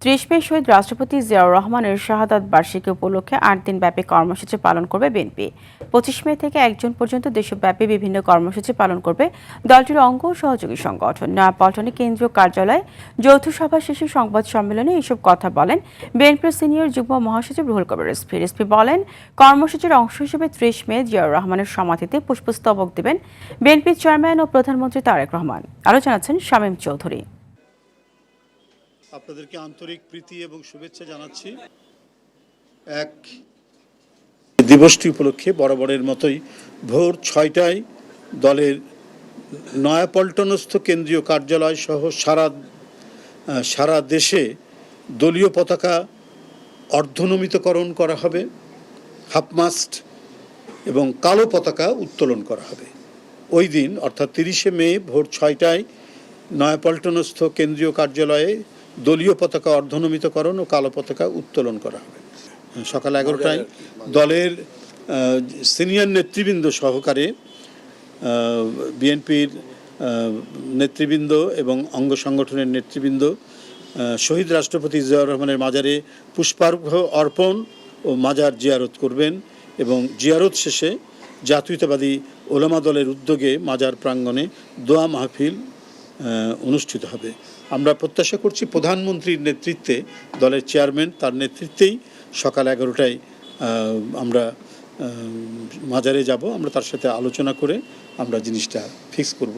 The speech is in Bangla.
৩০ মে শহীদ রাষ্ট্রপতি জিয়াউর রহমানের শাহাদাত বার্ষিকী উপলক্ষে ৮ দিনব্যাপী কর্মসূচি পালন করবে বিএনপি। ২৫ মে থেকে ১ জুন পর্যন্ত দেশব্যাপী বিভিন্ন কর্মসূচি পালন করবে দলটির অঙ্গ ও সহযোগী সংগঠন। নয়াপল্টনে কেন্দ্রীয় কার্যালয়ে যৌথ সভা শেষে সংবাদ সম্মেলনে এসব কথা বলেন বিএনপির সিনিয়র যুগ্ম মহাসচিব রুহুল কবির রিজভী বলেন, কর্মসূচির অংশ হিসেবে ৩০ মে জিয়াউর রহমানের সমাধিতে পুষ্পস্তবক দেবেন বিএনপির চেয়ারম্যান ও প্রধানমন্ত্রী তারেক রহমান। আরও জানাচ্ছেন শামীম চৌধুরী। আপনাদেরকে আন্তরিক প্রীতি এবং শুভেচ্ছা জানাচ্ছি। এক দিবসটি উপলক্ষে বরাবরের মতোই ভোর ৬টায় দলের নয়াপল্টনস্থ কেন্দ্রীয় কার্যালয় সহ সারা দেশে দলীয় পতাকা অর্ধনমিতকরণ করা হবে, হাফমাস্ট এবং কালো পতাকা উত্তোলন করা হবে। ওই দিন অর্থাৎ ৩০শে মে ভোর ৬টায় নয়াপল্টনস্থ কেন্দ্রীয় কার্যালয়ে দলীয় পতাকা অর্ধনমিতকরণ ও কালো পতাকা উত্তোলন করা হবে। সকাল ১১টায় দলের সিনিয়র নেতৃবৃন্দ সহকারে বিএনপির নেতৃবৃন্দ এবং অঙ্গ সংগঠনের নেতৃবৃন্দ শহীদ রাষ্ট্রপতি জিয়াউর রহমানের মাজারে পুষ্পার্ঘ্য অর্পণ ও মাজার জিয়ারত করবেন এবং জিয়ারত শেষে জাতীয়তাবাদী ওলামা দলের উদ্যোগে মাজার প্রাঙ্গণে দোয়া মাহফিল অনুষ্ঠিত হবে। আমরা প্রত্যাশা করছি প্রধানমন্ত্রীর নেতৃত্বে, দলের চেয়ারম্যান তার নেতৃত্বেই সকাল ১১টায় আমরা মাজারে যাব। আমরা তার সাথে আলোচনা করে আমরা জিনিসটা ফিক্স করব।